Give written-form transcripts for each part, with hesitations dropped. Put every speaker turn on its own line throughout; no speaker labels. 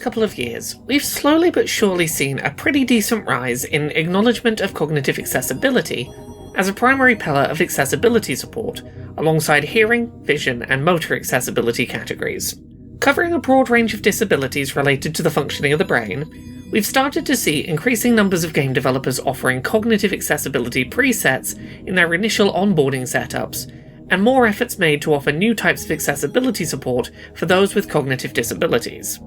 couple of years, we've slowly but surely seen a pretty decent rise in acknowledgement of cognitive accessibility as a primary pillar of accessibility support, alongside hearing, vision, and motor accessibility categories. Covering a broad range of disabilities related to the functioning of the brain, we've started to see increasing numbers of game developers offering cognitive accessibility presets in their initial onboarding setups, and more efforts made to offer new types of accessibility support for those with cognitive disabilities.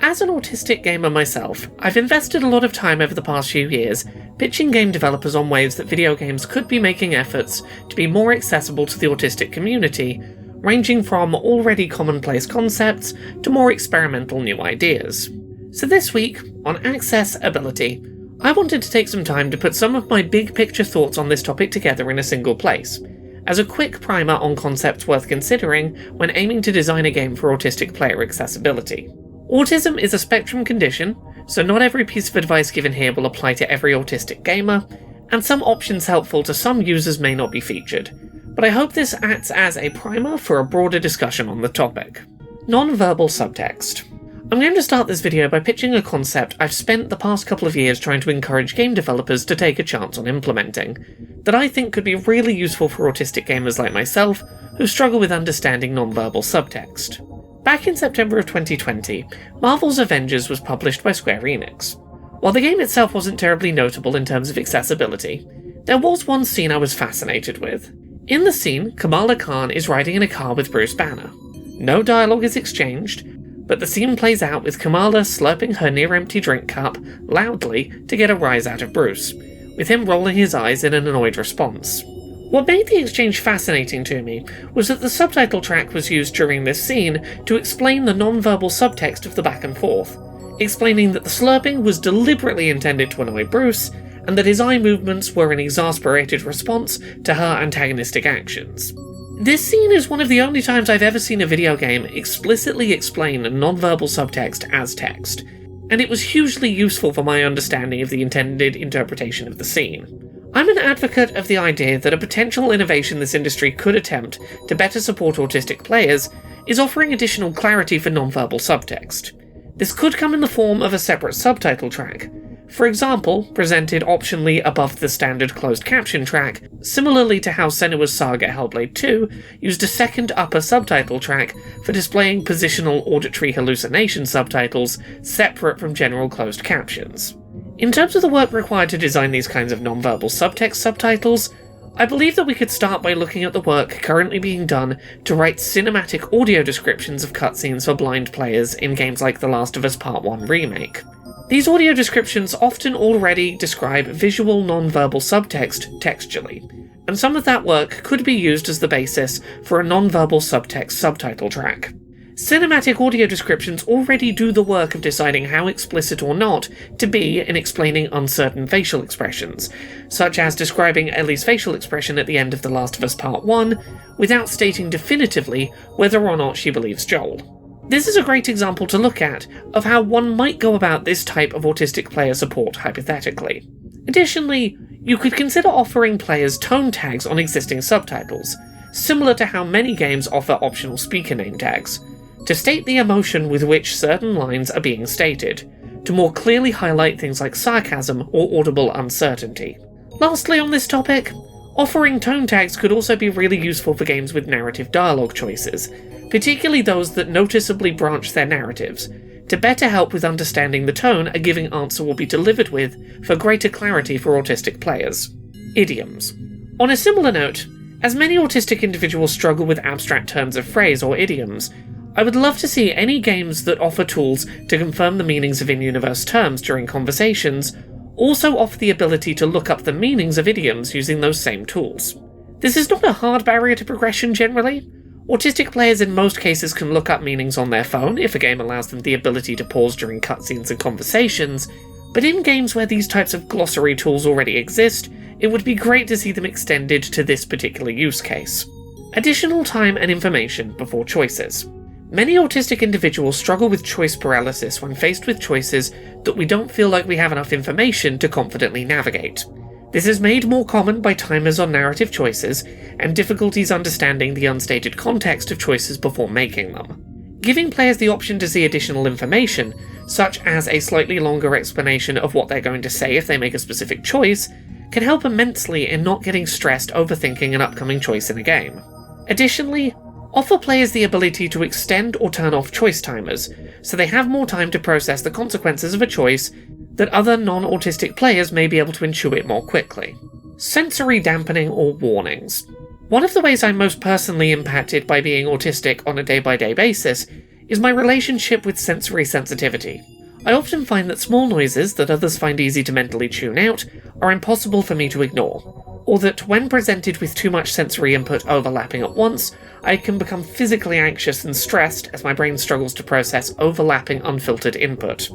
As an autistic gamer myself, I've invested a lot of time over the past few years pitching game developers on ways that video games could be making efforts to be more accessible to the autistic community, ranging from already commonplace concepts to more experimental new ideas. So this week, on accessibility, I wanted to take some time to put some of my big picture thoughts on this topic together in a single place, as a quick primer on concepts worth considering when aiming to design a game for autistic player accessibility. Autism is a spectrum condition, so not every piece of advice given here will apply to every autistic gamer, and some options helpful to some users may not be featured, but I hope this acts as a primer for a broader discussion on the topic. Nonverbal subtext. I'm going to start this video by pitching a concept I've spent the past couple of years trying to encourage game developers to take a chance on implementing, that I think could be really useful for autistic gamers like myself who struggle with understanding nonverbal subtext. Back in September of 2020, Marvel's Avengers was published by Square Enix. While the game itself wasn't terribly notable in terms of accessibility, there was one scene I was fascinated with. In the scene, Kamala Khan is riding in a car with Bruce Banner. No dialogue is exchanged, but the scene plays out with Kamala slurping her near-empty drink cup loudly to get a rise out of Bruce, with him rolling his eyes in an annoyed response. What made the exchange fascinating to me was that the subtitle track was used during this scene to explain the non-verbal subtext of the back and forth, explaining that the slurping was deliberately intended to annoy Bruce, and that his eye movements were an exasperated response to her antagonistic actions. This scene is one of the only times I've ever seen a video game explicitly explain non-verbal subtext as text, and it was hugely useful for my understanding of the intended interpretation of the scene. I'm an advocate of the idea that a potential innovation this industry could attempt to better support autistic players is offering additional clarity for nonverbal subtext. This could come in the form of a separate subtitle track, for example, presented optionally above the standard closed caption track, similarly to how Senua's Saga Hellblade 2 used a second upper subtitle track for displaying positional auditory hallucination subtitles separate from general closed captions. In terms of the work required to design these kinds of nonverbal subtext subtitles, I believe that we could start by looking at the work currently being done to write cinematic audio descriptions of cutscenes for blind players in games like The Last of Us Part 1 Remake. These audio descriptions often already describe visual nonverbal subtext textually, and some of that work could be used as the basis for a nonverbal subtext subtitle track. Cinematic audio descriptions already do the work of deciding how explicit or not to be in explaining uncertain facial expressions, such as describing Ellie's facial expression at the end of The Last of Us Part 1, without stating definitively whether or not she believes Joel. This is a great example to look at of how one might go about this type of autistic player support hypothetically. Additionally, you could consider offering players tone tags on existing subtitles, similar to how many games offer optional speaker name tags, to state the emotion with which certain lines are being stated, to more clearly highlight things like sarcasm or audible uncertainty. Lastly on this topic, offering tone tags could also be really useful for games with narrative dialogue choices, particularly those that noticeably branch their narratives, to better help with understanding the tone a given answer will be delivered with for greater clarity for autistic players. Idioms. On a similar note, as many autistic individuals struggle with abstract turns of phrase or idioms, I would love to see any games that offer tools to confirm the meanings of in-universe terms during conversations also offer the ability to look up the meanings of idioms using those same tools. This is not a hard barrier to progression generally. Autistic players in most cases can look up meanings on their phone if a game allows them the ability to pause during cutscenes and conversations, but in games where these types of glossary tools already exist, it would be great to see them extended to this particular use case. Additional time and information before choices. Many autistic individuals struggle with choice paralysis when faced with choices that we don't feel like we have enough information to confidently navigate. This is made more common by timers on narrative choices and difficulties understanding the unstated context of choices before making them. Giving players the option to see additional information, such as a slightly longer explanation of what they're going to say if they make a specific choice, can help immensely in not getting stressed overthinking an upcoming choice in a game. Additionally, offer players the ability to extend or turn off choice timers, so they have more time to process the consequences of a choice that other non-autistic players may be able to intuit more quickly. Sensory dampening or warnings. One of the ways I'm most personally impacted by being autistic on a day-by-day basis is my relationship with sensory sensitivity. I often find that small noises that others find easy to mentally tune out are impossible for me to ignore, or that when presented with too much sensory input overlapping at once, I can become physically anxious and stressed as my brain struggles to process overlapping unfiltered input.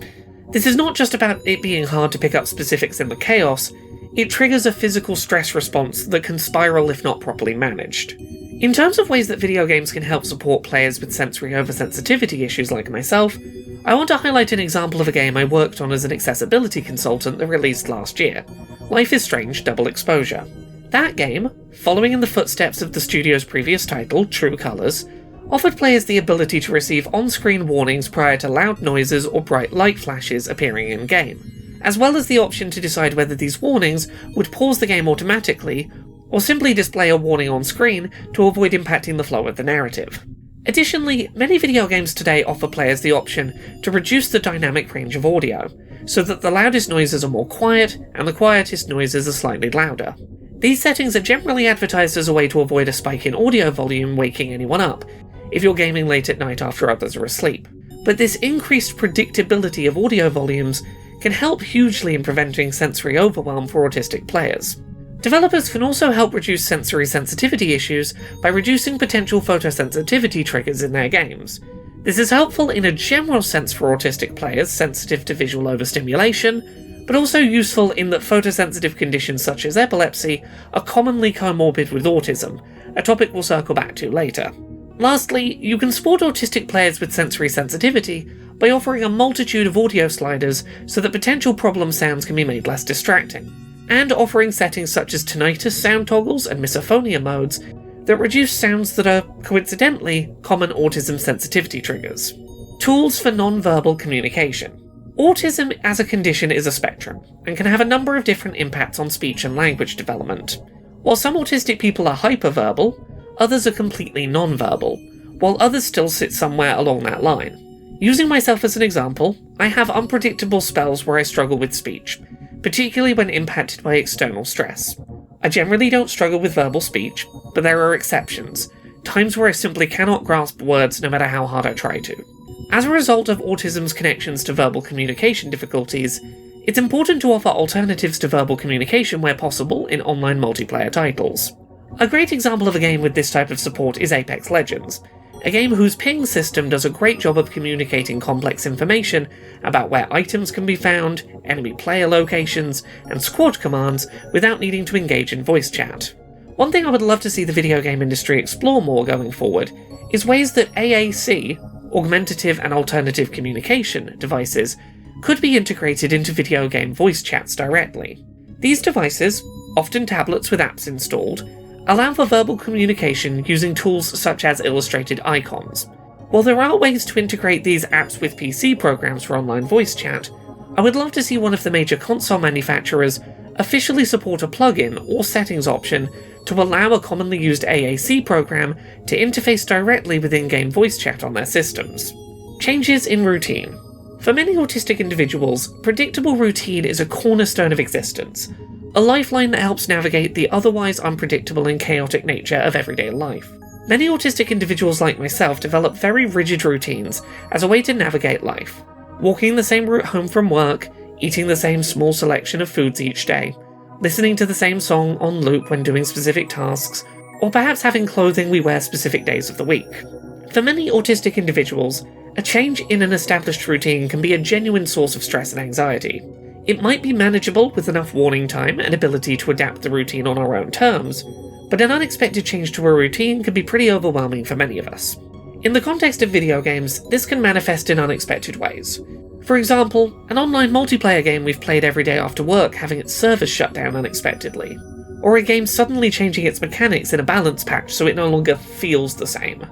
This is not just about it being hard to pick up specifics in the chaos, it triggers a physical stress response that can spiral if not properly managed. In terms of ways that video games can help support players with sensory oversensitivity issues like myself, I want to highlight an example of a game I worked on as an accessibility consultant that released last year, Life is Strange Double Exposure. That game, following in the footsteps of the studio's previous title, True Colors, offered players the ability to receive on-screen warnings prior to loud noises or bright light flashes appearing in-game, as well as the option to decide whether these warnings would pause the game automatically or simply display a warning on screen to avoid impacting the flow of the narrative. Additionally, many video games today offer players the option to reduce the dynamic range of audio, so that the loudest noises are more quiet and the quietest noises are slightly louder. These settings are generally advertised as a way to avoid a spike in audio volume waking anyone up, if you're gaming late at night after others are asleep. But this increased predictability of audio volumes can help hugely in preventing sensory overwhelm for autistic players. Developers can also help reduce sensory sensitivity issues by reducing potential photosensitivity triggers in their games. This is helpful in a general sense for autistic players sensitive to visual overstimulation, but also useful in that photosensitive conditions such as epilepsy are commonly comorbid with autism, a topic we'll circle back to later. Lastly, you can support autistic players with sensory sensitivity by offering a multitude of audio sliders so that potential problem sounds can be made less distracting, and offering settings such as tinnitus sound toggles and misophonia modes that reduce sounds that are, coincidentally, common autism sensitivity triggers. Tools for nonverbal communication. Autism as a condition is a spectrum, and can have a number of different impacts on speech and language development. While some autistic people are hyperverbal, others are completely nonverbal, while others still sit somewhere along that line. Using myself as an example, I have unpredictable spells where I struggle with speech, particularly when impacted by external stress. I generally don't struggle with verbal speech, but there are exceptions, times where I simply cannot grasp words no matter how hard I try to. As a result of autism's connections to verbal communication difficulties, it's important to offer alternatives to verbal communication where possible in online multiplayer titles. A great example of a game with this type of support is Apex Legends, a game whose ping system does a great job of communicating complex information about where items can be found, enemy player locations, and squad commands without needing to engage in voice chat. One thing I would love to see the video game industry explore more going forward is ways that AAC, augmentative and alternative communication devices, could be integrated into video game voice chats directly. These devices, often tablets with apps installed, allow for verbal communication using tools such as illustrated icons. While there are ways to integrate these apps with PC programs for online voice chat, I would love to see one of the major console manufacturers officially support a plugin or settings option to allow a commonly used AAC program to interface directly with in-game voice chat on their systems. Changes in routine. For many autistic individuals, predictable routine is a cornerstone of existence, a lifeline that helps navigate the otherwise unpredictable and chaotic nature of everyday life. Many autistic individuals like myself develop very rigid routines as a way to navigate life. Walking the same route home from work, eating the same small selection of foods each day, listening to the same song on loop when doing specific tasks, or perhaps having clothing we wear specific days of the week. For many autistic individuals, a change in an established routine can be a genuine source of stress and anxiety. It might be manageable with enough warning time and ability to adapt the routine on our own terms, but an unexpected change to a routine can be pretty overwhelming for many of us. In the context of video games, this can manifest in unexpected ways. For example, an online multiplayer game we've played every day after work having its servers shut down unexpectedly, or a game suddenly changing its mechanics in a balance patch so it no longer feels the same.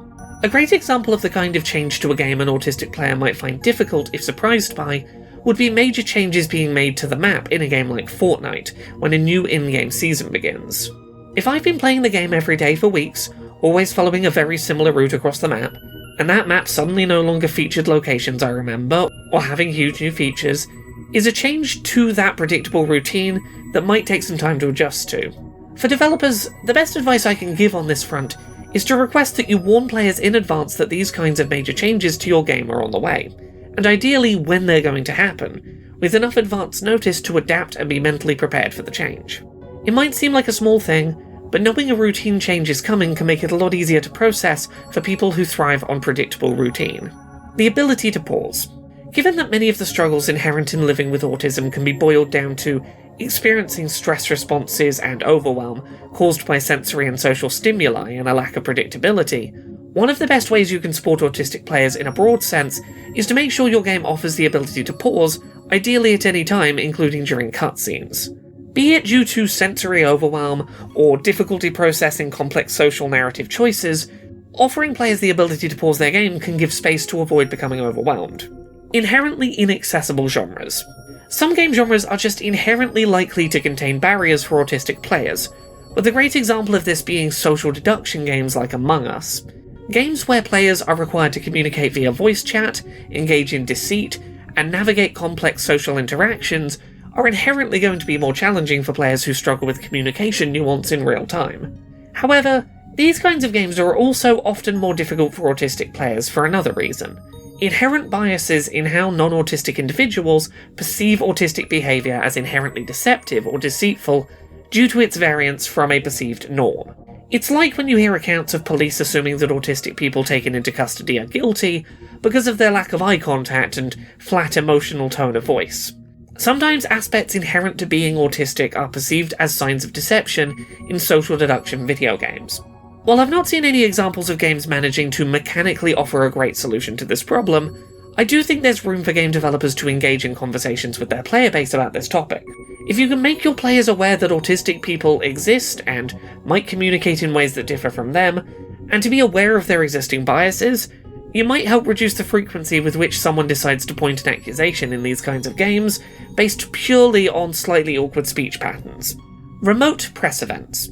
A great example of the kind of change to a game an autistic player might find difficult if surprised by would be major changes being made to the map in a game like Fortnite when a new in-game season begins. If I've been playing the game every day for weeks, always following a very similar route across the map, and that map suddenly no longer featured locations I remember, or having huge new features, is a change to that predictable routine that might take some time to adjust to. For developers, the best advice I can give on this front is to request that you warn players in advance that these kinds of major changes to your game are on the way, and ideally when they're going to happen, with enough advance notice to adapt and be mentally prepared for the change. It might seem like a small thing, but knowing a routine change is coming can make it a lot easier to process for people who thrive on predictable routine. The ability to pause. Given that many of the struggles inherent in living with autism can be boiled down to experiencing stress responses and overwhelm caused by sensory and social stimuli and a lack of predictability, one of the best ways you can support autistic players in a broad sense is to make sure your game offers the ability to pause, ideally at any time, including during cutscenes. Be it due to sensory overwhelm or difficulty processing complex social narrative choices, offering players the ability to pause their game can give space to avoid becoming overwhelmed. Inherently inaccessible genres. Some game genres are just inherently likely to contain barriers for autistic players, with a great example of this being social deduction games like Among Us. Games where players are required to communicate via voice chat, engage in deceit, and navigate complex social interactions are inherently going to be more challenging for players who struggle with communication nuance in real time. However, these kinds of games are also often more difficult for autistic players for another reason: inherent biases in how non-autistic individuals perceive autistic behaviour as inherently deceptive or deceitful due to its variance from a perceived norm. It's like when you hear accounts of police assuming that autistic people taken into custody are guilty because of their lack of eye contact and flat emotional tone of voice. Sometimes aspects inherent to being autistic are perceived as signs of deception in social deduction video games. While I've not seen any examples of games managing to mechanically offer a great solution to this problem, I do think there's room for game developers to engage in conversations with their player base about this topic. If you can make your players aware that autistic people exist and might communicate in ways that differ from them, and to be aware of their existing biases, you might help reduce the frequency with which someone decides to point an accusation in these kinds of games, based purely on slightly awkward speech patterns. Remote press events.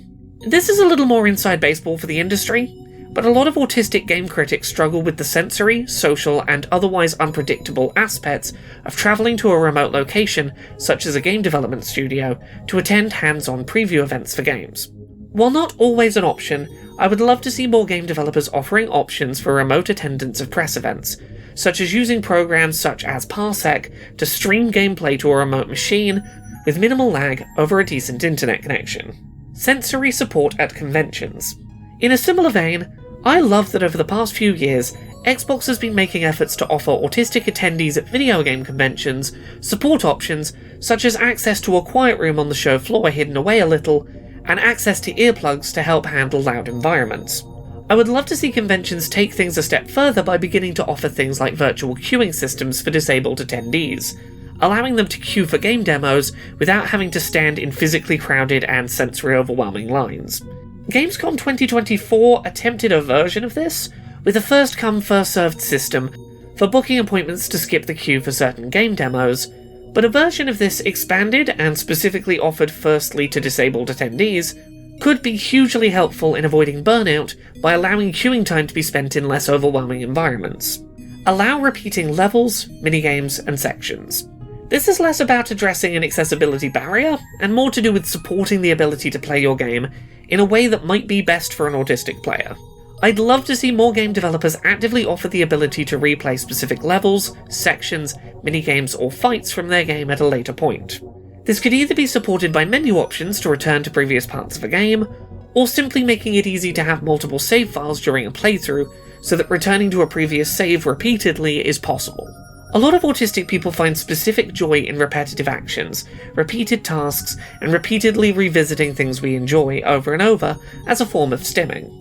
This is a little more inside baseball for the industry, but a lot of autistic game critics struggle with the sensory, social, and otherwise unpredictable aspects of travelling to a remote location, such as a game development studio, to attend hands-on preview events for games. While not always an option, I would love to see more game developers offering options for remote attendance of press events, such as using programs such as Parsec to stream gameplay to a remote machine with minimal lag over a decent internet connection. Sensory support at conventions. In a similar vein, I love that over the past few years, Xbox has been making efforts to offer autistic attendees at video game conventions support options such as access to a quiet room on the show floor hidden away a little, and access to earplugs to help handle loud environments. I would love to see conventions take things a step further by beginning to offer things like virtual queuing systems for disabled attendees, allowing them to queue for game demos without having to stand in physically crowded and sensory overwhelming lines. Gamescom 2024 attempted a version of this, with a first-come, first-served system for booking appointments to skip the queue for certain game demos, but a version of this expanded and specifically offered firstly to disabled attendees could be hugely helpful in avoiding burnout by allowing queuing time to be spent in less overwhelming environments. Allow repeating levels, minigames, and sections. This is less about addressing an accessibility barrier, and more to do with supporting the ability to play your game in a way that might be best for an autistic player. I'd love to see more game developers actively offer the ability to replay specific levels, sections, minigames, or fights from their game at a later point. This could either be supported by menu options to return to previous parts of a game, or simply making it easy to have multiple save files during a playthrough so that returning to a previous save repeatedly is possible. A lot of autistic people find specific joy in repetitive actions, repeated tasks, and repeatedly revisiting things we enjoy over and over as a form of stimming.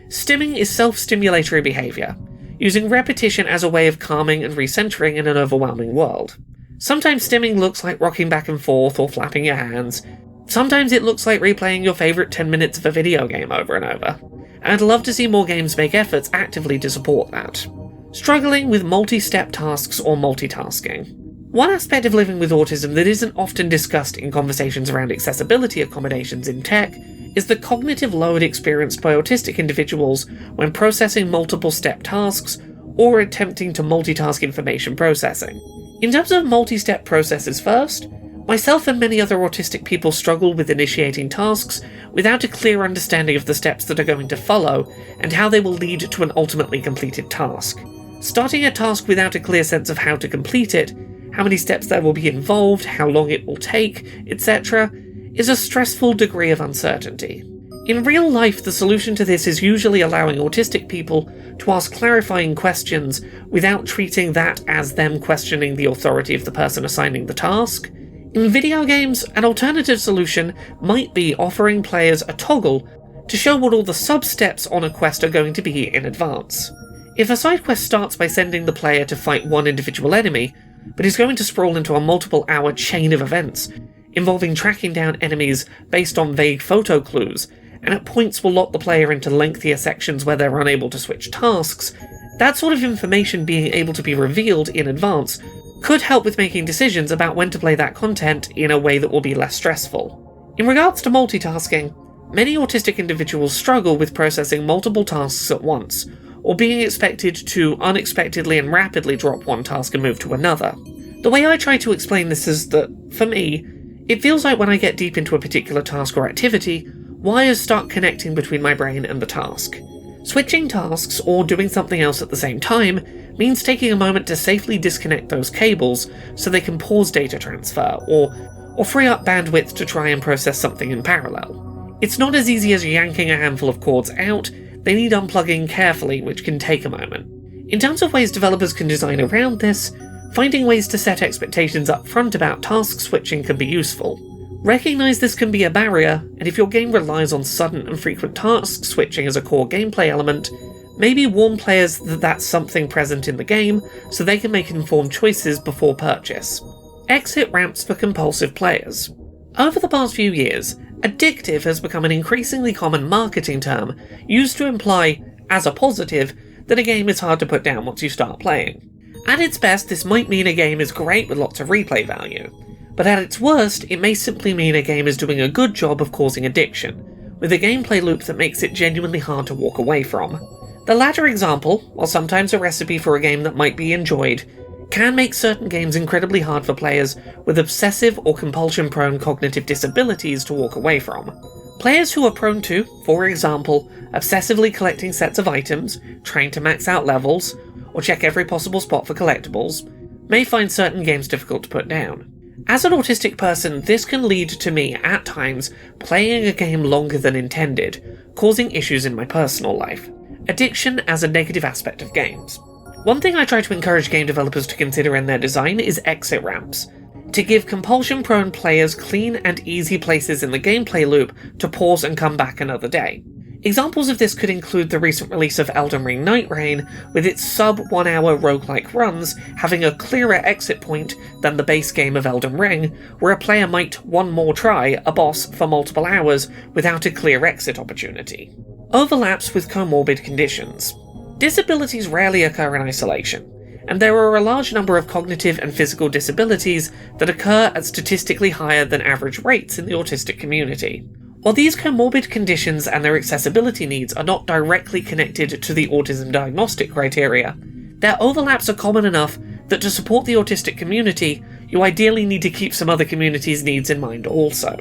Stimming is self-stimulatory behaviour, using repetition as a way of calming and recentering in an overwhelming world. Sometimes stimming looks like rocking back and forth or flapping your hands. Sometimes it looks like replaying your favourite 10 minutes of a video game over and over. and I'd love to see more games make efforts actively to support that. Struggling with multi-step tasks or multitasking. One aspect of living with autism that isn't often discussed in conversations around accessibility accommodations in tech is the cognitive load experienced by autistic individuals when processing multiple step tasks or attempting to multitask information processing. In terms of multi-step processes first, myself and many other autistic people struggle with initiating tasks without a clear understanding of the steps that are going to follow and how they will lead to an ultimately completed task. Starting a task without a clear sense of how to complete it, how many steps there will be involved, how long it will take, etc., is a stressful degree of uncertainty. In real life, the solution to this is usually allowing autistic people to ask clarifying questions without treating that as them questioning the authority of the person assigning the task. In video games, an alternative solution might be offering players a toggle to show what all the sub-steps on a quest are going to be in advance. If a side quest starts by sending the player to fight one individual enemy, but is going to sprawl into a multiple-hour chain of events, involving tracking down enemies based on vague photo clues, and at points will lock the player into lengthier sections where they're unable to switch tasks, that sort of information being able to be revealed in advance could help with making decisions about when to play that content in a way that will be less stressful. In regards to multitasking, many autistic individuals struggle with processing multiple tasks at once, or being expected to unexpectedly and rapidly drop one task and move to another. The way I try to explain this is that, for me, it feels like when I get deep into a particular task or activity, wires start connecting between my brain and the task. Switching tasks or doing something else at the same time means taking a moment to safely disconnect those cables so they can pause data transfer or free up bandwidth to try and process something in parallel. It's not as easy as yanking a handful of cords out. They need unplugging carefully, which can take a moment. In terms of ways developers can design around this, finding ways to set expectations up front about task switching can be useful. Recognise this can be a barrier, and if your game relies on sudden and frequent task switching as a core gameplay element, maybe warn players that that's something present in the game so they can make informed choices before purchase. Exit ramps for compulsive players. Over the past few years, addictive has become an increasingly common marketing term used to imply, as a positive, that a game is hard to put down once you start playing. At its best, this might mean a game is great with lots of replay value, but at its worst, it may simply mean a game is doing a good job of causing addiction, with a gameplay loop that makes it genuinely hard to walk away from. The latter example, while sometimes a recipe for a game that might be enjoyed, can make certain games incredibly hard for players with obsessive or compulsion-prone cognitive disabilities to walk away from. Players who are prone to, for example, obsessively collecting sets of items, trying to max out levels, or check every possible spot for collectibles, may find certain games difficult to put down. As an autistic person, this can lead to me, at times, playing a game longer than intended, causing issues in my personal life. Addiction as a negative aspect of games. One thing I try to encourage game developers to consider in their design is exit ramps, to give compulsion-prone players clean and easy places in the gameplay loop to pause and come back another day. Examples of this could include the recent release of Elden Ring Night Rain, with its sub-1 hour roguelike runs having a clearer exit point than the base game of Elden Ring, where a player might one more try a boss for multiple hours without a clear exit opportunity. Overlaps with comorbid conditions. Disabilities rarely occur in isolation, and there are a large number of cognitive and physical disabilities that occur at statistically higher than average rates in the autistic community. While these comorbid conditions and their accessibility needs are not directly connected to the autism diagnostic criteria, their overlaps are common enough that to support the autistic community, you ideally need to keep some other communities' needs in mind also.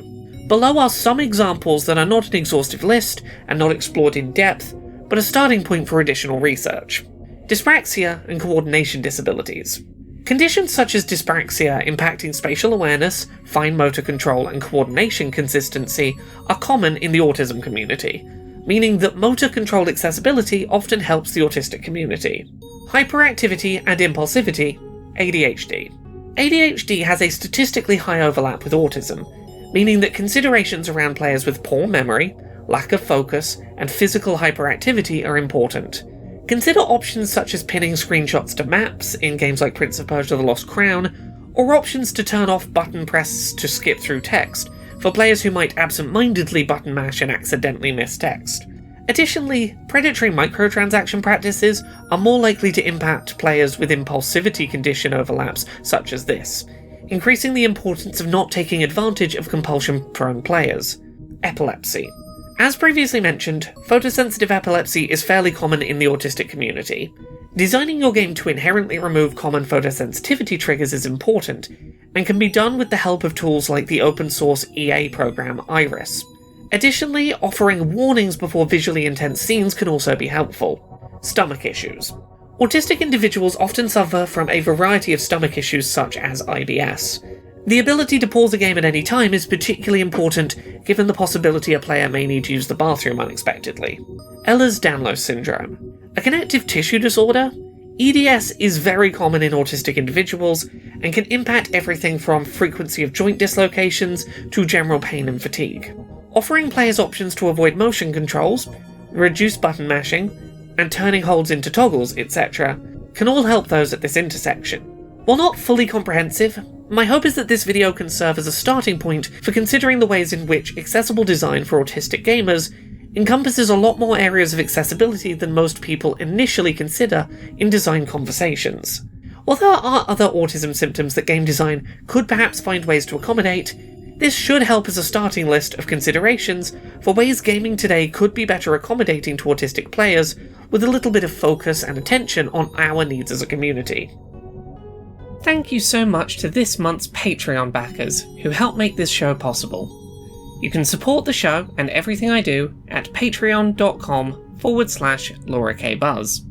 Below are some examples that are not an exhaustive list and not explored in depth, but a starting point for additional research. Dyspraxia and coordination disabilities. Conditions such as dyspraxia impacting spatial awareness, fine motor control, and coordination consistency are common in the autism community, meaning that motor control accessibility often helps the autistic community. Hyperactivity and impulsivity, ADHD. ADHD has a statistically high overlap with autism, meaning that considerations around players with poor memory, lack of focus, and physical hyperactivity are important. Consider options such as pinning screenshots to maps in games like Prince of Persia: The Lost Crown, or options to turn off button press to skip through text, for players who might absent-mindedly button mash and accidentally miss text. Additionally, predatory microtransaction practices are more likely to impact players with impulsivity condition overlaps such as this, increasing the importance of not taking advantage of compulsion-prone players. Epilepsy. As previously mentioned, photosensitive epilepsy is fairly common in the autistic community. Designing your game to inherently remove common photosensitivity triggers is important, and can be done with the help of tools like the open-source EA program Iris. Additionally, offering warnings before visually intense scenes can also be helpful. Stomach issues. Autistic individuals often suffer from a variety of stomach issues such as IBS. The ability to pause a game at any time is particularly important given the possibility a player may need to use the bathroom unexpectedly. Ehlers-Danlos syndrome. A connective tissue disorder, EDS is very common in autistic individuals and can impact everything from frequency of joint dislocations to general pain and fatigue. Offering players options to avoid motion controls, reduce button mashing, and turning holds into toggles, etc., can all help those at this intersection. While not fully comprehensive, my hope is that this video can serve as a starting point for considering the ways in which accessible design for autistic gamers encompasses a lot more areas of accessibility than most people initially consider in design conversations. While there are other autism symptoms that game design could perhaps find ways to accommodate, this should help as a starting list of considerations for ways gaming today could be better accommodating to autistic players with a little bit of focus and attention on our needs as a community. Thank you so much to this month's Patreon backers who help make this show possible. You can support the show and everything I do at patreon.com/LauraKBuzz.